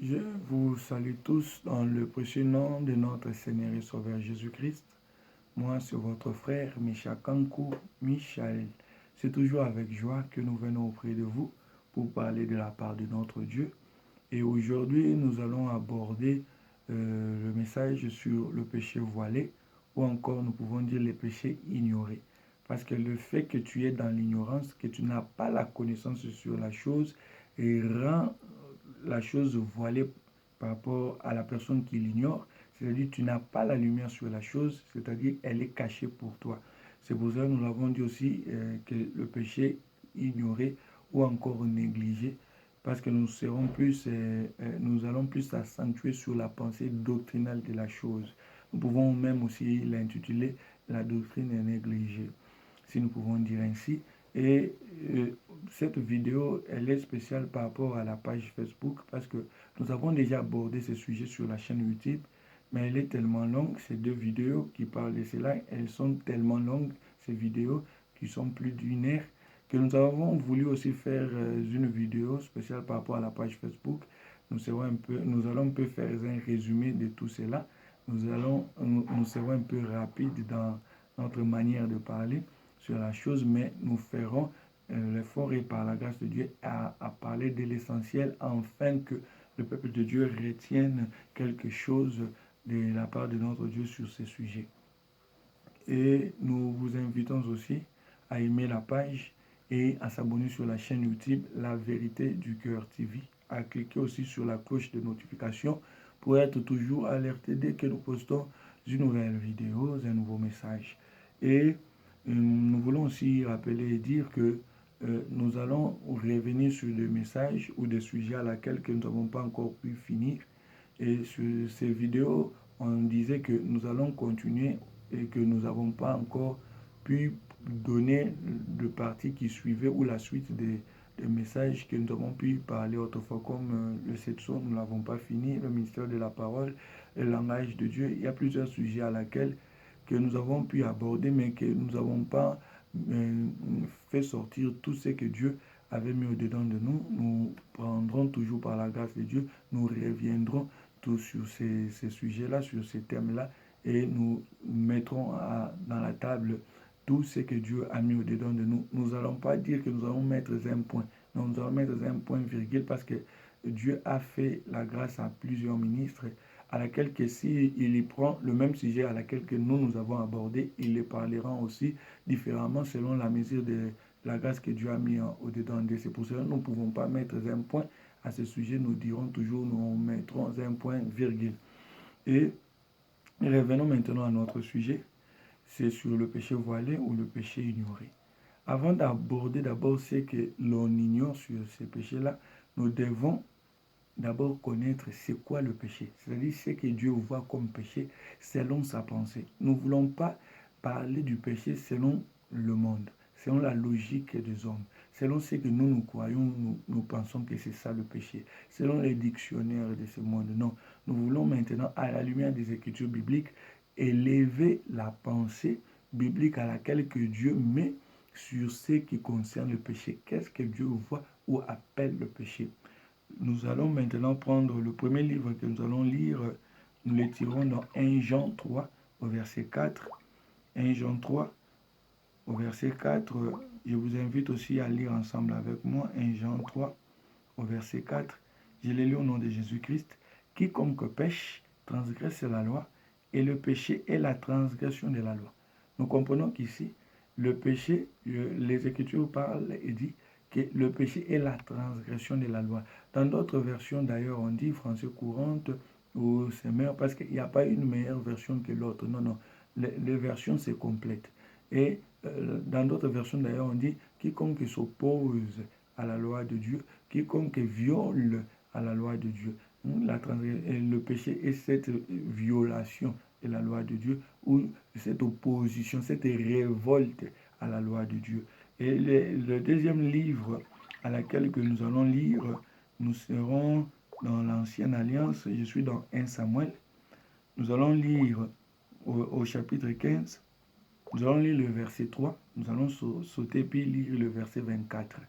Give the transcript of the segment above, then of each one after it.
Je vous salue tous dans le précieux nom de notre Seigneur et Sauveur Jésus-Christ. Moi, c'est votre frère Micha Kankou, Michel. C'est toujours avec joie que nous venons auprès de vous pour parler de la part de notre Dieu. Et aujourd'hui, nous allons aborder le message sur le péché voilé, ou encore nous pouvons dire les péchés ignorés. Parce que le fait que tu es dans l'ignorance, que tu n'as pas la connaissance sur la chose, et rend la chose voilée par rapport à la personne qui l'ignore, c'est-à-dire tu n'as pas la lumière sur la chose, c'est-à-dire elle est cachée pour toi. C'est pour ça que nous l'avons dit aussi que le péché ignoré ou encore négligé, parce que nous allons plus accentuer sur la pensée doctrinale de la chose. Nous pouvons même aussi l'intituler la doctrine négligée, si nous pouvons dire ainsi. Et cette vidéo, elle est spéciale par rapport à la page Facebook parce que nous avons déjà abordé ce sujet sur la chaîne YouTube, mais elle est tellement longue, ces deux vidéos qui parlent de cela, elles sont tellement longues, ces vidéos qui sont plus d'une heure, que nous avons voulu aussi faire une vidéo spéciale par rapport à la page Facebook. Nous allons un peu faire un résumé de tout cela. Nous serons un peu rapides dans notre manière de parler sur la chose, mais nous ferons l'effort et par la grâce de Dieu à parler de l'essentiel afin que le peuple de Dieu retienne quelque chose de la part de notre Dieu sur ces sujets. Et nous vous invitons aussi à aimer la page et à s'abonner sur la chaîne YouTube La Vérité du Cœur TV, à cliquer aussi sur la cloche de notification pour être toujours alerté dès que nous postons une nouvelle vidéo, un nouveau message. Et nous voulons aussi rappeler et dire que nous allons revenir sur des messages ou des sujets à laquelle nous n'avons pas encore pu finir. Et sur ces vidéos, on disait que nous allons continuer et que nous n'avons pas encore pu donner de partie qui suivait ou la suite des messages que nous avons pu parler autrefois, comme le Setson, nous ne l'avons pas fini, le ministère de la parole, le langage de Dieu. Il y a plusieurs sujets à laquelle que nous avons pu aborder, mais que nous n'avons pas fait sortir tout ce que Dieu avait mis au-dedans de nous. Nous prendrons toujours par la grâce de Dieu, nous reviendrons tous sur ces sujets-là, sur ces thèmes-là, et nous mettrons dans la table tout ce que Dieu a mis au-dedans de nous. Nous n'allons pas dire que nous allons mettre un point. Non, nous allons mettre un point virgule parce que Dieu a fait la grâce à plusieurs ministres à laquelle que s'il y prend le même sujet à laquelle que nous avons abordé, il les parlera aussi différemment selon la mesure de la grâce que Dieu a mis au-dedans de. C'est pour cela que nous ne pouvons pas mettre un point à ce sujet. Nous dirons toujours, nous mettrons un point virgule. Et revenons maintenant à notre sujet. C'est sur le péché voilé ou le péché ignoré. Avant d'aborder d'abord ce que l'on ignore sur ces péchés-là, nous devons d'abord connaître c'est quoi le péché, c'est-à-dire ce que Dieu voit comme péché selon sa pensée. Nous ne voulons pas parler du péché selon le monde, selon la logique des hommes, selon ce que nous croyons, nous pensons que c'est ça le péché, selon les dictionnaires de ce monde. Non, nous voulons maintenant, à la lumière des Écritures bibliques, élever la pensée biblique à laquelle que Dieu met sur ce qui concerne le péché. Qu'est-ce que Dieu voit ou appelle le péché? Nous allons maintenant prendre le premier livre que nous allons lire. Nous le tirons dans 1 Jean 3 au verset 4. 1 Jean 3 au verset 4. Je vous invite aussi à lire ensemble avec moi 1 Jean 3 au verset 4. Je l'ai lu au nom de Jésus-Christ. Quiconque pêche transgresse la loi, et le péché est la transgression de la loi. Nous comprenons qu'ici, le péché, les Écritures parlent et disent que le péché est la transgression de la loi. Dans d'autres versions, d'ailleurs, on dit français courante ou c'est meilleur parce qu'il n'y a pas une meilleure version que l'autre. Non, non. Les versions, c'est complète. Et dans d'autres versions, d'ailleurs, on dit quiconque s'oppose à la loi de Dieu, quiconque viole à la loi de Dieu. Le péché est cette violation de la loi de Dieu ou cette opposition, cette révolte à la loi de Dieu. Et le deuxième livre à laquelle que nous allons lire, nous serons dans l'Ancienne Alliance. Je suis dans 1 Samuel. Nous allons lire au chapitre 15. Nous allons lire le verset 3. Nous allons sauter puis lire le verset 24.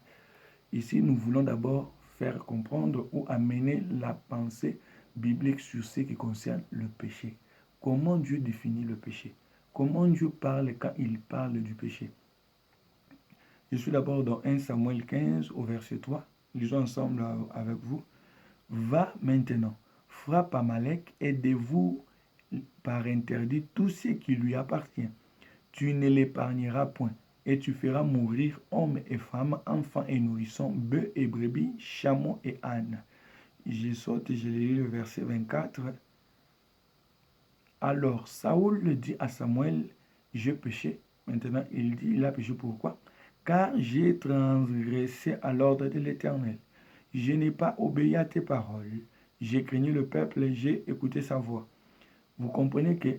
Ici, nous voulons d'abord faire comprendre ou amener la pensée biblique sur ce qui concerne le péché. Comment Dieu définit le péché? Comment Dieu parle quand il parle du péché? Je suis d'abord dans 1 Samuel 15 au verset 3. Lisons ensemble avec vous. Va maintenant, frappe Amalek et dévoue par interdit tout ce qui lui appartient. Tu ne l'épargneras point, et tu feras mourir hommes et femmes, enfants et nourrissons, bœufs et brebis, chameaux et ânes. Je saute et je lis le verset 24. Alors Saoul dit à Samuel, j'ai péché. Maintenant il dit, il a péché pourquoi? Car j'ai transgressé à l'ordre de l'Éternel. Je n'ai pas obéi à tes paroles. J'ai craigné le peuple, j'ai écouté sa voix. Vous comprenez que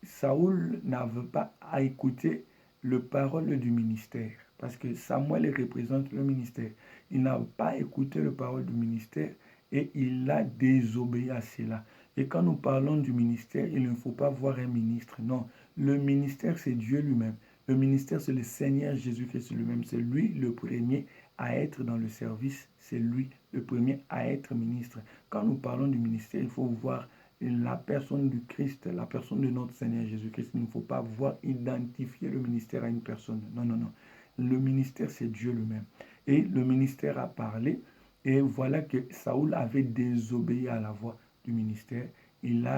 Saoul n'avait pas à écouter le parole du ministère. Parce que Samuel représente le ministère. Il n'a pas écouté le parole du ministère et il a désobéi à cela. Et quand nous parlons du ministère, il ne faut pas voir un ministre. Non, le ministère, c'est Dieu lui-même. Le ministère, c'est le Seigneur Jésus-Christ lui-même. C'est lui le premier à être dans le service. C'est lui le premier à être ministre. Quand nous parlons du ministère, il faut voir la personne du Christ, la personne de notre Seigneur Jésus-Christ. Il ne faut pas voir identifier le ministère à une personne. Non, non, non. Le ministère, c'est Dieu lui-même. Et le ministère a parlé. Et voilà que Saoul avait désobéi à la voix du ministère. Il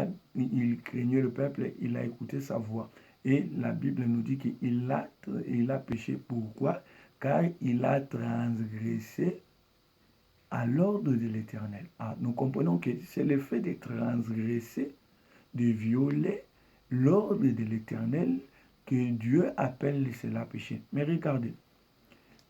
craignait le peuple, il a écouté sa voix. Et la Bible nous dit qu'il a péché. Pourquoi? Car il a transgressé à l'ordre de l'Éternel. Nous comprenons que c'est le fait de transgresser, de violer l'ordre de l'Éternel que Dieu appelle cela péché. Mais regardez,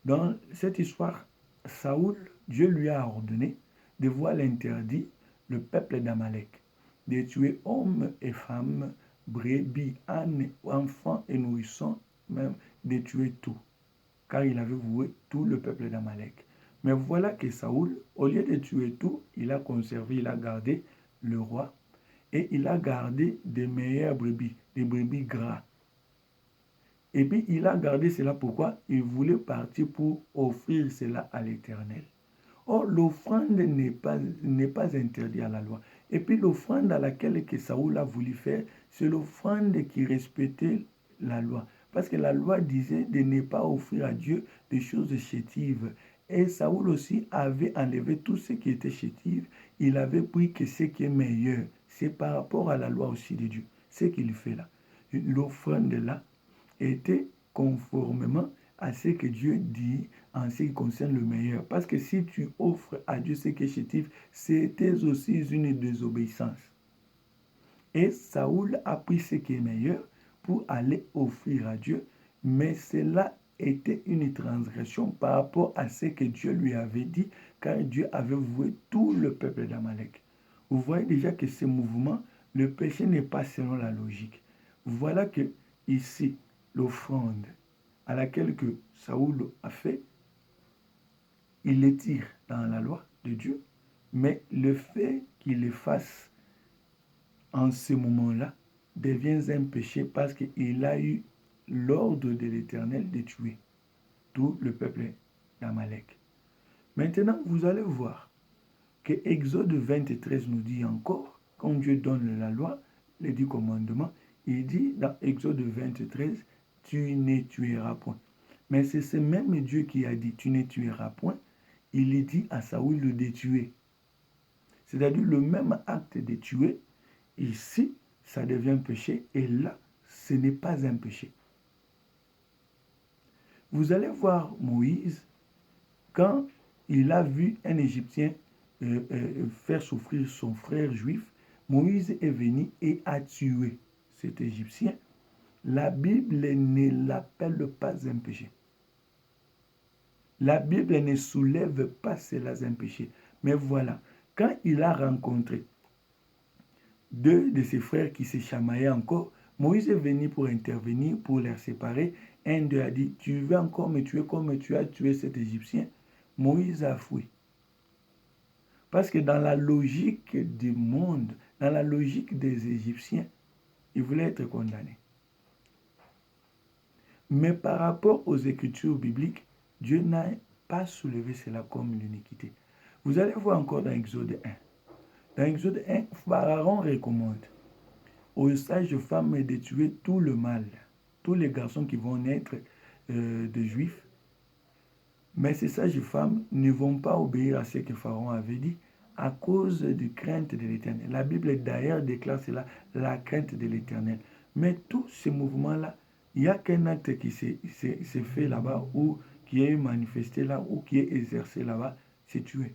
dans cette histoire, Saoul, Dieu lui a ordonné de voir l'interdit, le peuple d'Amalek, de tuer hommes et femmes, brebis, ânes, enfants et nourrissons, même de tuer tout, car il avait voué tout le peuple d'Amalek. Mais voilà que Saoul, au lieu de tuer tout, il a conservé, il a gardé le roi et il a gardé des meilleures brebis, des brebis gras. Et puis il a gardé cela pourquoi? Il voulait partir pour offrir cela à l'Éternel. Or, l'offrande n'est pas interdite à la loi. Et puis l'offrande à laquelle que Saoul a voulu faire, c'est l'offrande qui respectait la loi. Parce que la loi disait de ne pas offrir à Dieu des choses chétives. Et Saoul aussi avait enlevé tout ce qui était chétif. Il avait pris que ce qui est meilleur. C'est par rapport à la loi aussi de Dieu. Ce qu'il fait là. L'offrande là était conformément à ce que Dieu dit en ce qui concerne le meilleur. Parce que si tu offres à Dieu ce qui est chétif, c'était aussi une désobéissance. Et Saoul a pris ce qui est meilleur pour aller offrir à Dieu, mais cela était une transgression par rapport à ce que Dieu lui avait dit, car Dieu avait voué tout le peuple d'Amalek. Vous voyez déjà que ce mouvement, le péché n'est pas selon la logique. Voilà que ici, l'offrande à laquelle que Saoul a fait, il les tire dans la loi de Dieu, mais le fait qu'il les fasse en ce moment-là devient un péché parce qu'il a eu l'ordre de l'Éternel de tuer tout le peuple d'Amalek. Maintenant, vous allez voir que Exode 23 nous dit encore, quand Dieu donne la loi, les 10 commandements, il dit dans Exode 23, tu ne tueras point. Mais c'est ce même Dieu qui a dit, tu ne tueras point, il dit à Saoul de tuer. C'est-à-dire le même acte de tuer, ici, ça devient péché, et là, ce n'est pas un péché. Vous allez voir Moïse, quand il a vu un Égyptien faire souffrir son frère juif, Moïse est venu et a tué cet Égyptien. La Bible ne l'appelle pas un péché. La Bible ne soulève pas cela un péché. Mais voilà, quand il a rencontré deux de ses frères qui se chamaillaient encore, Moïse est venu pour intervenir, pour les séparer. Un d'eux a dit, tu veux encore me tuer comme tu as tué cet Égyptien? Moïse a fui. Parce que dans la logique du monde, dans la logique des Égyptiens, il voulait être condamné. Mais par rapport aux Écritures bibliques, Dieu n'a pas soulevé cela comme l'iniquité. Vous allez voir encore dans Exode 1. Dans Exode 1, Pharaon recommande aux sages femmes de tuer tout le mâle, tous les garçons qui vont naître de juifs. Mais ces sages femmes ne vont pas obéir à ce que Pharaon avait dit à cause de crainte de l'Éternel. La Bible d'ailleurs déclare cela, la crainte de l'Éternel. Mais tous ces mouvements-là, il n'y a qu'un acte qui s'est fait là-bas ou qui est manifesté là ou qui est exercé là-bas, c'est tuer.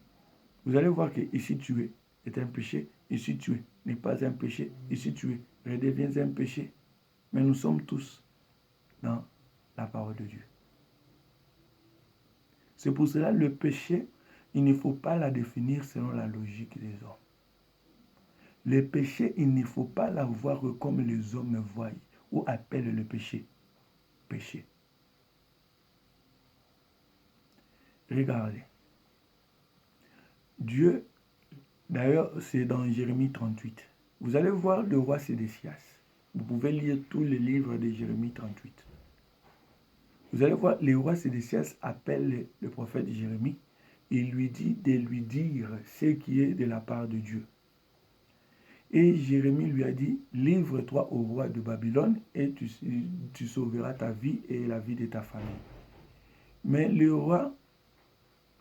Vous allez voir que ici tuer est un péché, ici tuer n'est pas un péché, ici tuer redevient un péché. Mais nous sommes tous dans la parole de Dieu. C'est pour cela le péché, il ne faut pas la définir selon la logique des hommes. Le péché, il ne faut pas la voir comme les hommes voient ou appellent le péché. Péché. Regardez. Dieu, d'ailleurs, c'est dans Jérémie 38. Vous allez voir le roi Sédécias. Vous pouvez lire tous les livres de Jérémie 38. Vous allez voir, le roi Sédécias appelle le prophète Jérémie et lui dit de lui dire ce qui est de la part de Dieu. Et Jérémie lui a dit, livre-toi au roi de Babylone et tu sauveras ta vie et la vie de ta famille. Mais le roi,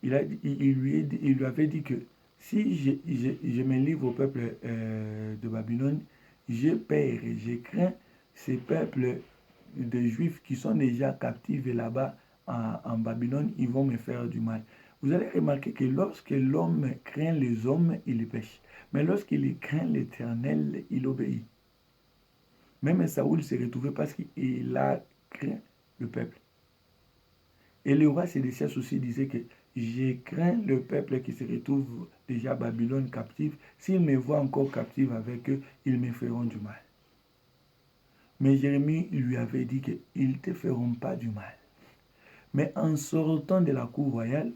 il lui avait dit que si je me livre au peuple de Babylone, j'ai peur et je crains ces peuples de Juifs qui sont déjà captifs là-bas en Babylone, ils vont me faire du mal. Vous allez remarquer que lorsque l'homme craint les hommes, il pêche. Mais lorsqu'il craint l'Éternel, il obéit. Même Saoul s'est retrouvé parce qu'il a craint le peuple. Et le roi Sédécias aussi disait que j'ai craint le peuple qui se retrouve déjà à Babylone captif. S'ils me voient encore captif avec eux, ils me feront du mal. Mais Jérémie lui avait dit qu'ils ne te feront pas du mal. Mais en sortant de la cour royale,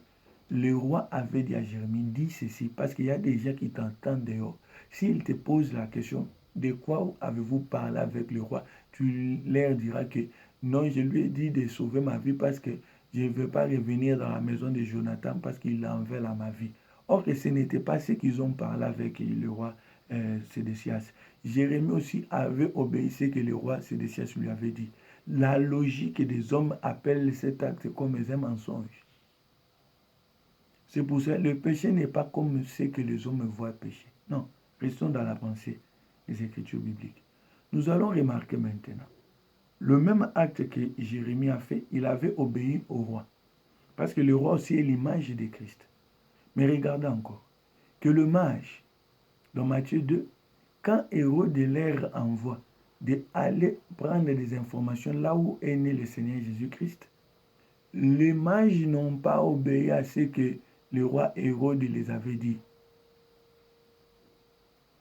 le roi avait dit à Jérémie, dis ceci, parce qu'il y a des gens qui t'entendent dehors. S'ils te posent la question, de quoi avez-vous parlé avec le roi, tu leur diras que non, je lui ai dit de sauver ma vie parce que je ne veux pas revenir dans la maison de Jonathan parce qu'il en veut à ma vie. Or que ce n'était pas ce qu'ils ont parlé avec le roi Sédécias. Jérémie aussi avait obéi ce que le roi Sédécias lui avait dit. La logique des hommes appelle cet acte comme un mensonge. C'est pour ça que le péché n'est pas comme ce que les hommes voient pécher. Non, restons dans la pensée des Écritures bibliques. Nous allons remarquer maintenant. Le même acte que Jérémie a fait, il avait obéi au roi. Parce que le roi aussi est l'image de Christ. Mais regardez encore, que le mage, dans Matthieu 2, quand Hérode leur envoie d'aller prendre des informations là où est né le Seigneur Jésus-Christ, les mages n'ont pas obéi à ce que le roi Hérode les avait dit.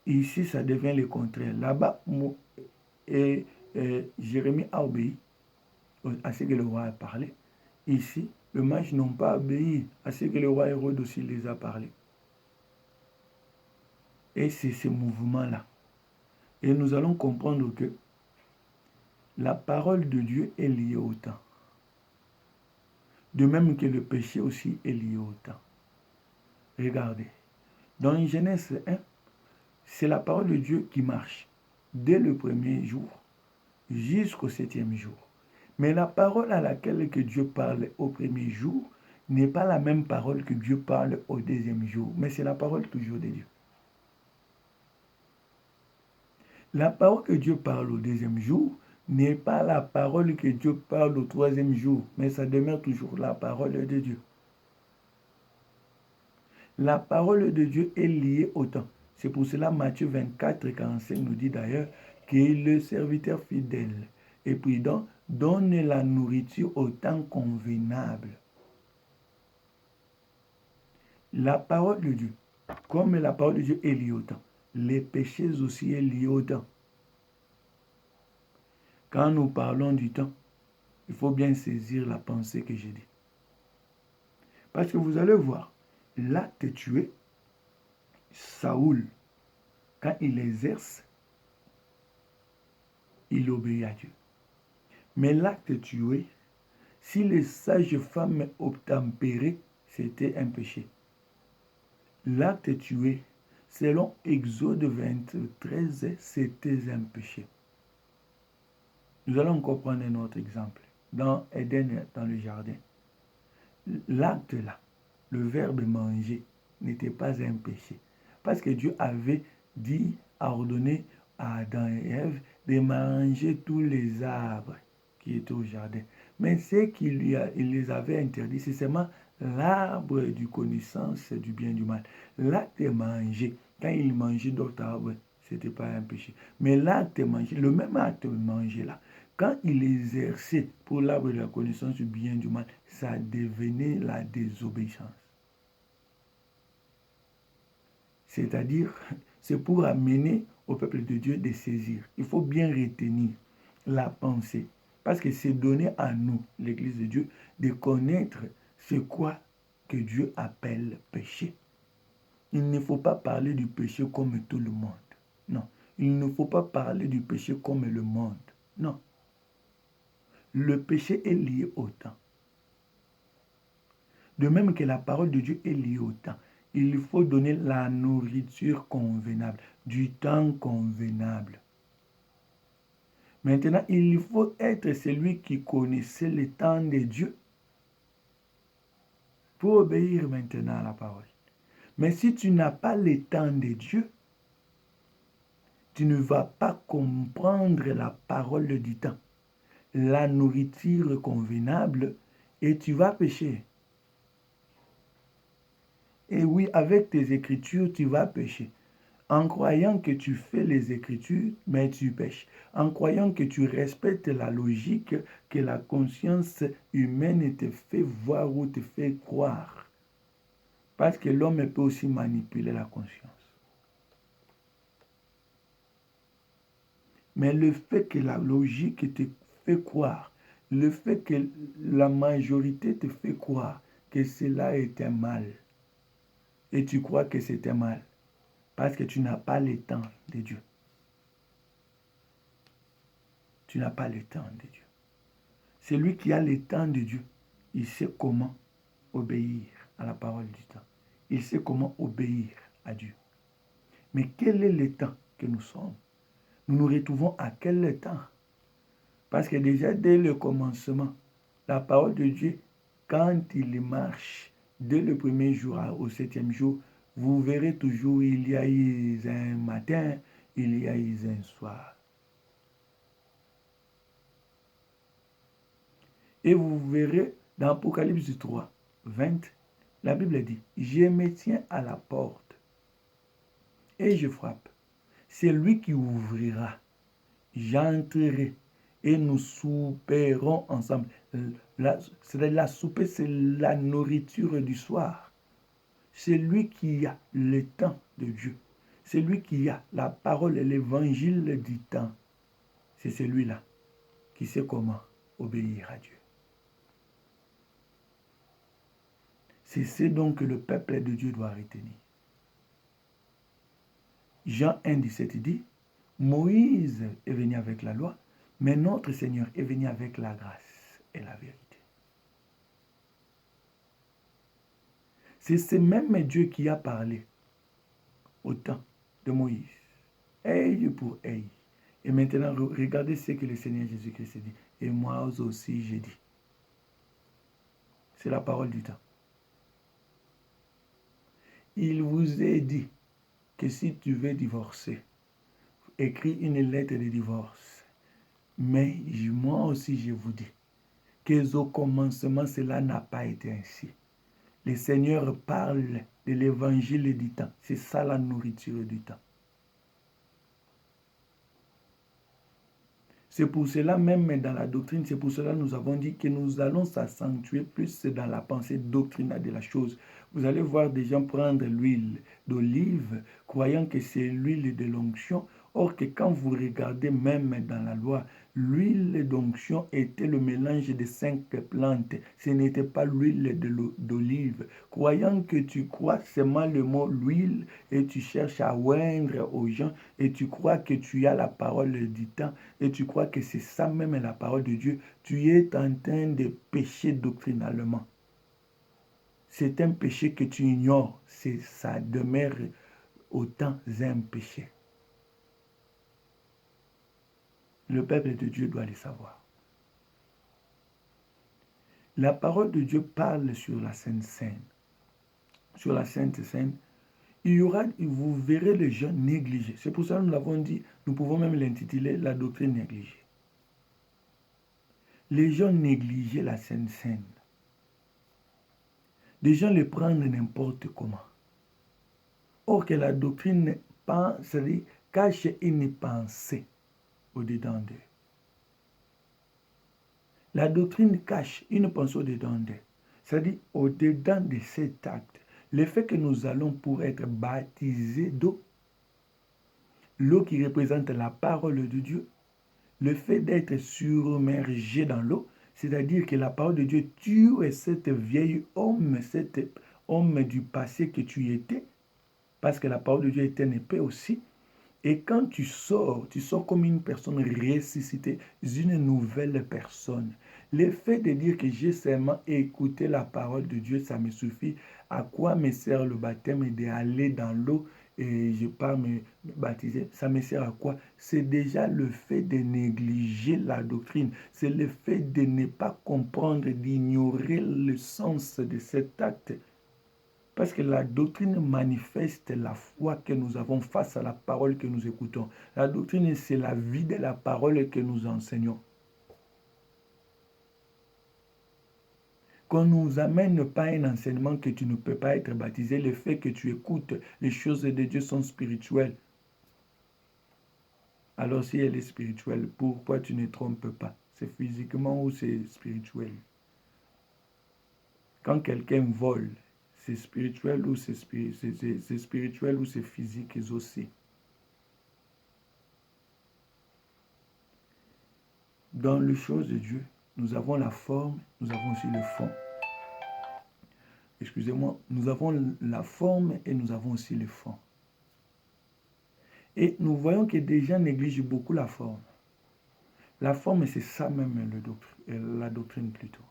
Ici, ça devient le contraire. Là-bas, Jérémie a obéi à ce que le roi a parlé. Ici, les mages n'ont pas obéi à ce que le roi Hérode aussi les a parlé. Et c'est ce mouvement-là. Et nous allons comprendre que la parole de Dieu est liée au temps. De même que le péché aussi est lié au temps. Regardez. Dans Genèse 1, c'est la parole de Dieu qui marche dès le premier jour jusqu'au septième jour. Mais la parole à laquelle que Dieu parle au premier jour n'est pas la même parole que Dieu parle au deuxième jour, mais c'est la parole toujours de Dieu. La parole que Dieu parle au deuxième jour n'est pas la parole que Dieu parle au troisième jour, mais ça demeure toujours la parole de Dieu. La parole de Dieu est liée au temps. C'est pour cela Matthieu 24, 45 nous dit d'ailleurs que le serviteur fidèle et prudent donne la nourriture au temps convenable. La parole de Dieu, comme la parole de Dieu est liée au temps, les péchés aussi sont liés au temps. Quand nous parlons du temps, il faut bien saisir la pensée que j'ai dit. Parce que vous allez voir, l'acte tué, Saoul, quand il exerce, il obéit à Dieu. Mais l'acte tué, si les sages femmes obtempéraient, c'était un péché. l'acte tué, selon Exode 23, c'était un péché. Nous allons encore prendre un autre exemple. Dans Éden, dans le jardin, l'acte là, le verbe manger, n'était pas un péché. Parce que Dieu avait dit, ordonné à Adam et Ève de manger tous les arbres qui étaient au jardin. Mais ce qu'il les avait interdits, c'est seulement l'arbre du connaissance du bien et du mal. L'acte de manger, quand il mangeait d'autres arbres, ce n'était pas un péché. Mais l'acte de manger, le même acte de manger là, quand il exerçait pour l'arbre de la connaissance du bien et du mal, ça devenait la désobéissance. C'est-à-dire, c'est pour amener au peuple de Dieu de saisir. Il faut bien retenir la pensée. Parce que c'est donné à nous, l'Église de Dieu, de connaître ce quoi que Dieu appelle péché. Il ne faut pas parler du péché comme tout le monde. Non. Il ne faut pas parler du péché comme le monde. Non. Le péché est lié au temps. De même que la parole de Dieu est liée au temps. Il faut donner la nourriture convenable, du temps convenable. Maintenant, il faut être celui qui connaissait le temps de Dieu pour obéir maintenant à la parole. Mais si tu n'as pas le temps de Dieu, tu ne vas pas comprendre la parole du temps, la nourriture convenable, et tu vas pécher. Et oui, avec tes écritures, tu vas pécher. En croyant que tu fais les écritures, mais tu pêches. En croyant que tu respectes la logique que la conscience humaine te fait voir ou te fait croire. Parce que l'homme peut aussi manipuler la conscience. Mais le fait que la logique te fait croire, le fait que la majorité te fait croire que cela est un mal, et tu crois que c'est un mal, parce que tu n'as pas le temps de Dieu. Tu n'as pas le temps de Dieu. Celui qui a le temps de Dieu, il sait comment obéir à la parole du temps. Il sait comment obéir à Dieu. Mais quel est le temps que nous sommes? Nous nous retrouvons à quel temps? Parce que déjà dès le commencement, la parole de Dieu, quand il marche, dès le premier jour au 7e jour, vous verrez toujours, il y a eu un matin, il y a eu un soir. Et vous verrez dans Apocalypse 3, 20, la Bible dit, je me tiens à la porte et je frappe. C'est lui qui ouvrira. J'entrerai et nous souperons ensemble. La souper, c'est la nourriture du soir. C'est lui qui a le temps de Dieu. C'est lui qui a la parole et l'évangile du temps. C'est celui-là qui sait comment obéir à Dieu. C'est ce donc que le peuple de Dieu doit retenir. Jean 1, 17 dit, Moïse est venu avec la loi, mais notre Seigneur est venu avec la grâce et la vérité. C'est ce même Dieu qui a parlé au temps de Moïse, œil pour œil. Et maintenant, regardez ce que le Seigneur Jésus-Christ dit. Et moi aussi, j'ai dit. C'est la parole du temps. Il vous est dit que si tu veux divorcer, écris une lettre de divorce. Mais moi aussi, je vous dis qu'au commencement, cela n'a pas été ainsi. Le Seigneur parle de l'évangile du temps. C'est ça la nourriture du temps. C'est pour cela, même dans la doctrine, c'est pour cela que nous avons dit que nous allons s'accentuer plus dans la pensée doctrinale de la chose. Vous allez voir des gens prendre l'huile d'olive, croyant que c'est l'huile de l'onction. Or que quand vous regardez même dans la loi, l'huile d'onction était le mélange de 5 plantes. Ce n'était pas l'huile d'olive. Croyant que tu crois seulement le mot l'huile et tu cherches à oindre aux gens et tu crois que tu as la parole du temps et tu crois que c'est ça même la parole de Dieu, tu es en train de pécher doctrinalement. c'est un péché que tu ignores. Ça demeure autant un péché. Le peuple de Dieu doit le savoir. La parole de Dieu parle sur la Sainte Seine. Sur la Sainte Seine, vous verrez les gens négligés. C'est pour ça que nous l'avons dit, nous pouvons même l'intituler la doctrine négligée. Les gens négligeaient la Sainte Seine. Les gens le prennent n'importe comment. Or que la doctrine cache une pensée au-dedans d'eux. La doctrine cache une pensée au-dedans d'eux. C'est-à-dire au-dedans de cet acte. Le fait que nous allons pour être baptisés d'eau, l'eau qui représente la parole de Dieu, le fait d'être submergé dans l'eau, c'est-à-dire que la parole de Dieu tue cet vieil homme, cet homme du passé que tu étais, parce que la parole de Dieu est une épée aussi. Et quand tu sors comme une personne ressuscitée, une nouvelle personne. Le fait de dire que j'ai seulement écouté la parole de Dieu, ça me suffit. À quoi me sert le baptême et d'aller dans l'eau et je pars me baptiser? Ça me sert à quoi? C'est déjà le fait de négliger la doctrine. C'est le fait de ne pas comprendre, d'ignorer le sens de cet acte. Parce que la doctrine manifeste la foi que nous avons face à la parole que nous écoutons. La doctrine, c'est la vie de la parole que nous enseignons. Qu'on ne nous amène pas un enseignement que tu ne peux pas être baptisé, le fait que tu écoutes les choses de Dieu sont spirituelles. Alors si elle est spirituelle, pourquoi tu ne trompes pas? C'est physiquement ou c'est spirituel? Quand quelqu'un vole, c'est spirituel ou c'est spirituel ou c'est physique aussi. Dans les choses de Dieu, nous avons la forme, nous avons aussi le fond. Excusez-moi, nous avons la forme et nous avons aussi le fond. Et nous voyons que des gens négligent beaucoup la forme. La forme, c'est ça même la doctrine plutôt.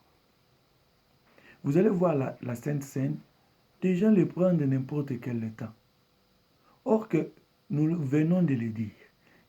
Vous allez voir la Sainte Seine, des gens le prennent de n'importe quel temps. Or que nous venons de le dire,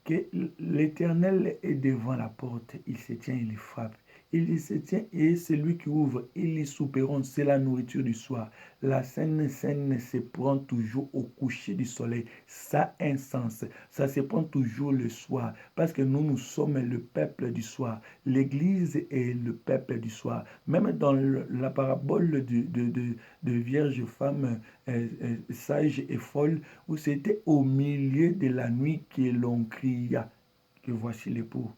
que l'Éternel est devant la porte, il se tient, il frappe. Il se tient et celui qui ouvre, ils y souperont, c'est la nourriture du soir. La Sainte Seine se prend toujours au coucher du soleil. Ça a un sens. Ça se prend toujours le soir. Parce que nous sommes le peuple du soir. L'Église est le peuple du soir. Même dans la parabole de Vierge femme sage et folle, où c'était au milieu de la nuit que l'on cria que voici l'époux.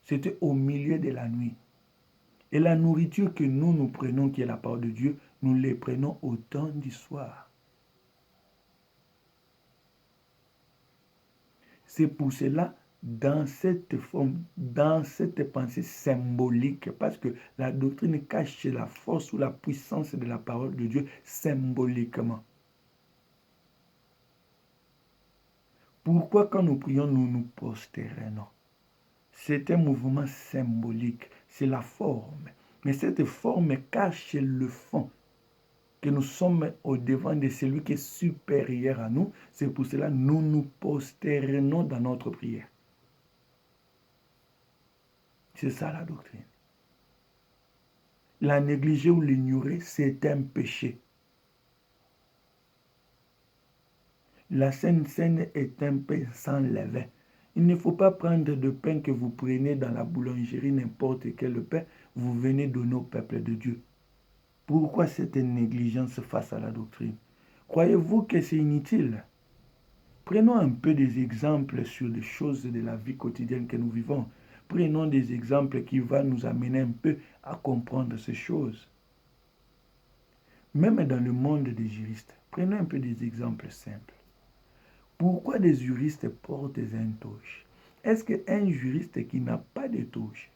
C'était au milieu de la nuit. Et la nourriture que nous prenons, qui est la parole de Dieu, nous les prenons au temps du soir. C'est pour cela, dans cette forme, dans cette pensée symbolique, parce que la doctrine cache la force ou la puissance de la parole de Dieu symboliquement. Pourquoi quand nous prions, nous nous prosternons? C'est un mouvement symbolique, c'est la forme. Mais cette forme cache le fond, que nous sommes au devant de celui qui est supérieur à nous. C'est pour cela que nous nous prosternons dans notre prière. C'est ça la doctrine. La négliger ou l'ignorer, c'est un péché. La Sainte Seine est un pain sans levain. Il ne faut pas prendre de pain que vous prenez dans la boulangerie, n'importe quel pain, vous venez donner au peuple de Dieu. Pourquoi cette négligence face à la doctrine? Croyez-vous que c'est inutile? Prenons un peu des exemples sur les choses de la vie quotidienne que nous vivons. Prenons des exemples qui vont nous amener un peu à comprendre ces choses. Même dans le monde des juristes, prenons un peu des exemples simples. Pourquoi des juristes portent un toge? Est-ce qu'un juriste qui n'a pas de toge,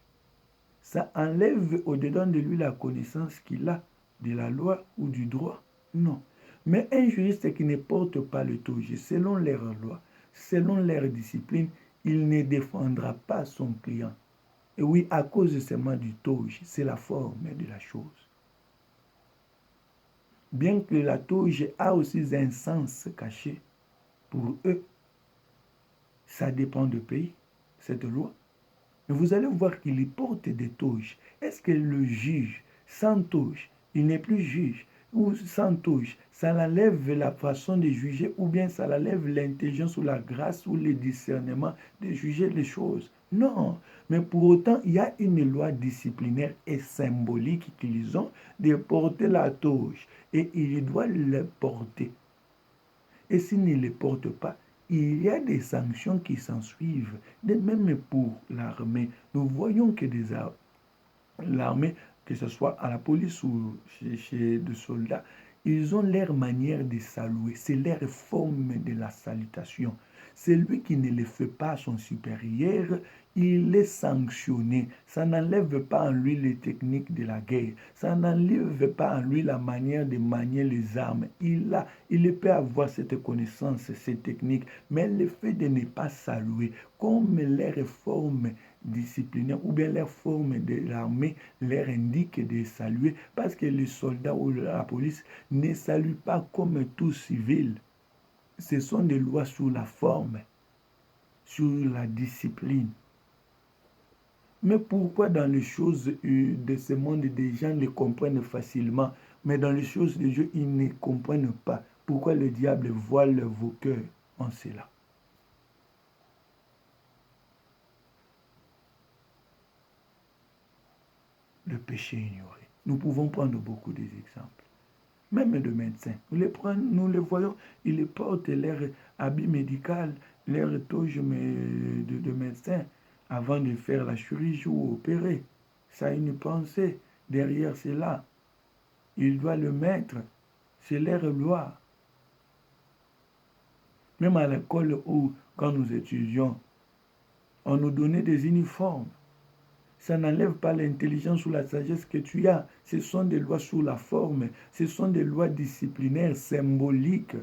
ça enlève au-dedans de lui la connaissance qu'il a de la loi ou du droit? Non. Mais un juriste qui ne porte pas le toge, selon leur loi, selon leur discipline, il ne défendra pas son client. Et oui, à cause seulement du toge, c'est la forme de la chose. Bien que la toge a aussi un sens caché, pour eux, ça dépend du pays, cette loi. Mais vous allez voir qu'il porte des toges. Est-ce que le juge, sans toge, il n'est plus juge, ou sans toge, ça l'enlève la façon de juger, ou bien ça l'enlève l'intelligence ou la grâce ou le discernement de juger les choses? Non. Mais pour autant, il y a une loi disciplinaire et symbolique qu'ils ont de porter la toge. Et il doit le porter. Et s'il ne les porte pas, il y a des sanctions qui s'en suivent. Même pour l'armée, nous voyons que l'armée, que ce soit à la police ou chez des soldats, ils ont leur manière de saluer. C'est leur forme de la salutation. Celui qui ne le fait pas à son supérieur, il est sanctionné. Ça n'enlève pas en lui les techniques de la guerre. Ça n'enlève pas en lui la manière de manier les armes. Il peut avoir cette connaissance, ces techniques, mais le fait de ne pas saluer, comme les réformes disciplinaires ou bien leur forme de l'armée leur indique de saluer, parce que les soldats ou la police ne saluent pas comme tout civil. Ce sont des lois sur la forme, sur la discipline. Mais pourquoi dans les choses de ce monde, des gens les comprennent facilement, mais dans les choses de Dieu, ils ne comprennent pas? Pourquoi le diable voile vos cœurs en cela? Le péché ignoré. Nous pouvons prendre beaucoup d'exemples. Même de médecins. Nous les voyons, ils portent leur habit médical, leur toge de médecin avant de faire la chirurgie ou opérer. Ça a une pensée derrière cela. Il doit le mettre. C'est leur loi. Même à l'école où, quand nous étudions, on nous donnait des uniformes. Ça n'enlève pas l'intelligence ou la sagesse que tu as. Ce sont des lois sous la forme. Ce sont des lois disciplinaires, symboliques.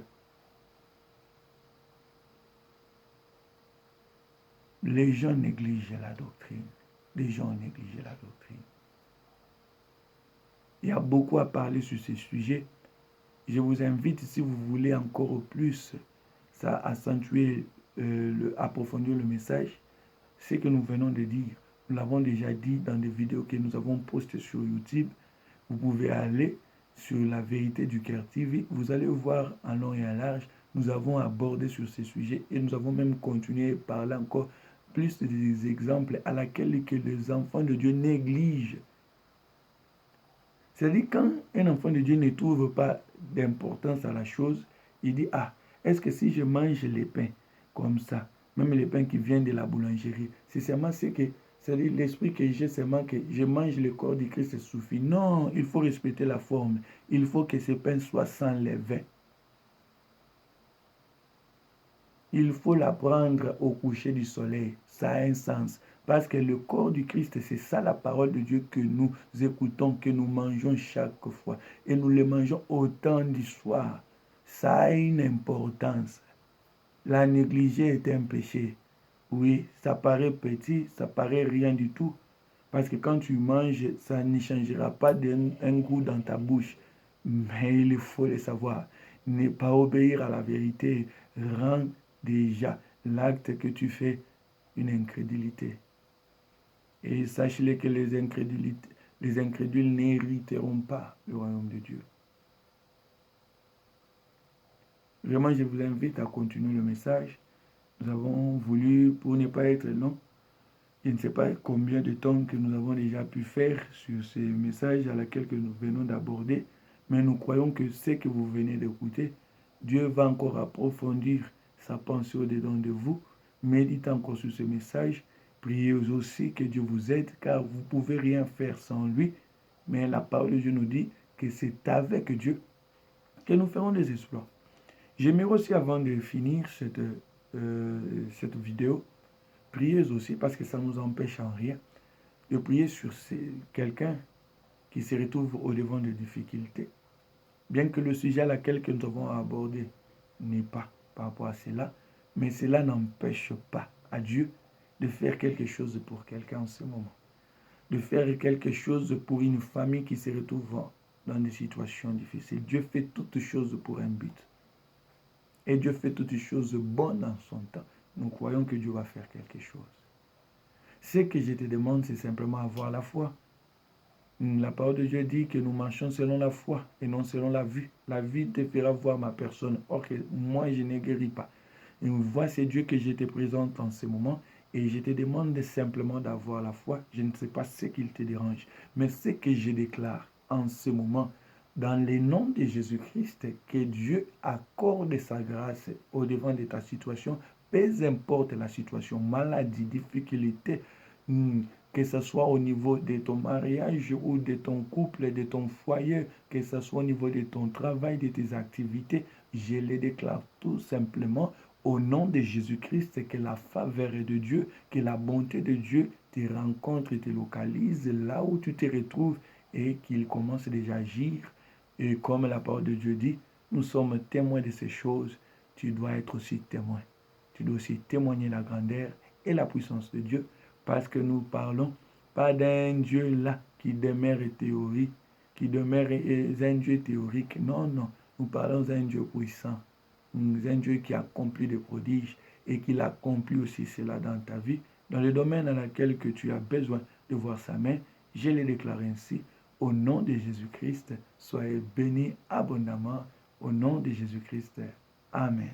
Les gens négligent la doctrine. Les gens négligent la doctrine. Il y a beaucoup à parler sur ces sujets. Je vous invite, si vous voulez encore plus ça accentuer, approfondir le message, ce que nous venons de dire. Nous l'avons déjà dit dans des vidéos que nous avons postées sur YouTube. Vous pouvez aller sur la vérité du cœur TV. Vous allez voir en long et en large. Nous avons abordé sur ces sujets et nous avons même continué à parler encore plus des exemples à laquelle que les enfants de Dieu négligent. C'est-à-dire quand un enfant de Dieu ne trouve pas d'importance à la chose, il dit, ah, est-ce que si je mange les pains comme ça, même les pains qui viennent de la boulangerie, c'est seulement ce que, c'est-à-dire l'esprit que j'ai, seulement que je mange le corps du Christ, ça suffit. Non, il faut respecter la forme. Il faut que ces pains soient sans levain. Il faut la prendre au coucher du soleil. Ça a un sens. Parce que le corps du Christ, c'est ça la parole de Dieu que nous écoutons, que nous mangeons chaque fois. Et nous le mangeons au temps du soir. Ça a une importance. La négliger est un péché. Oui, ça paraît petit, ça paraît rien du tout. Parce que quand tu manges, ça ne changera pas d'un goût dans ta bouche. Mais il faut le savoir. Ne pas obéir à la vérité rend déjà l'acte que tu fais une incrédulité. Et sache-le que les incrédules n'hériteront pas le royaume de Dieu. Vraiment, je vous invite à continuer le message. Nous avons voulu, pour ne pas être long, je ne sais pas combien de temps que nous avons déjà pu faire sur ces messages à laquelle que nous venons d'aborder, mais nous croyons que ce que vous venez d'écouter, Dieu va encore approfondir sa pensée au-dedans de vous. Méditez encore sur ce message. Priez aussi que Dieu vous aide, car vous ne pouvez rien faire sans lui. Mais la parole de Dieu nous dit que c'est avec Dieu que nous ferons des exploits. J'aimerais aussi, avant de finir cette vidéo, priez aussi, parce que ça ne nous empêche en rien, de prier sur quelqu'un qui se retrouve au devant de difficultés. Bien que le sujet à laquelle nous avons abordé n'est pas par rapport à cela, mais cela n'empêche pas à Dieu de faire quelque chose pour quelqu'un en ce moment. De faire quelque chose pour une famille qui se retrouve dans des situations difficiles. Dieu fait toutes choses pour un but. Et Dieu fait toutes choses bonnes en son temps. Nous croyons que Dieu va faire quelque chose. Ce que je te demande, c'est simplement avoir la foi. La parole de Dieu dit que nous marchons selon la foi et non selon la vue. La vue te fera voir ma personne. Or que moi, je ne guéris pas. Et vois, c'est Dieu que je te présente en ce moment. Et je te demande simplement d'avoir la foi. Je ne sais pas ce qui te dérange. Mais ce que je déclare en ce moment, dans le nom de Jésus-Christ, que Dieu accorde sa grâce au devant de ta situation, peu importe la situation, maladie, difficulté, que ce soit au niveau de ton mariage ou de ton couple, de ton foyer, que ce soit au niveau de ton travail, de tes activités, je les déclare tout simplement au nom de Jésus-Christ, que la faveur de Dieu, que la bonté de Dieu te rencontre et te localise là où tu te retrouves et qu'il commence déjà à agir. Et comme la parole de Dieu dit, nous sommes témoins de ces choses. Tu dois être aussi témoin. Tu dois aussi témoigner la grandeur et la puissance de Dieu, parce que nous parlons pas d'un Dieu là qui demeure théorique, qui demeure un Dieu théorique. Non, non. Nous parlons d'un Dieu puissant, un Dieu qui accomplit des prodiges et qui accomplit aussi cela dans ta vie, dans le domaine dans lequel que tu as besoin de voir sa main. Je le déclare ainsi. Au nom de Jésus-Christ, soyez bénis abondamment. Au nom de Jésus-Christ. Amen.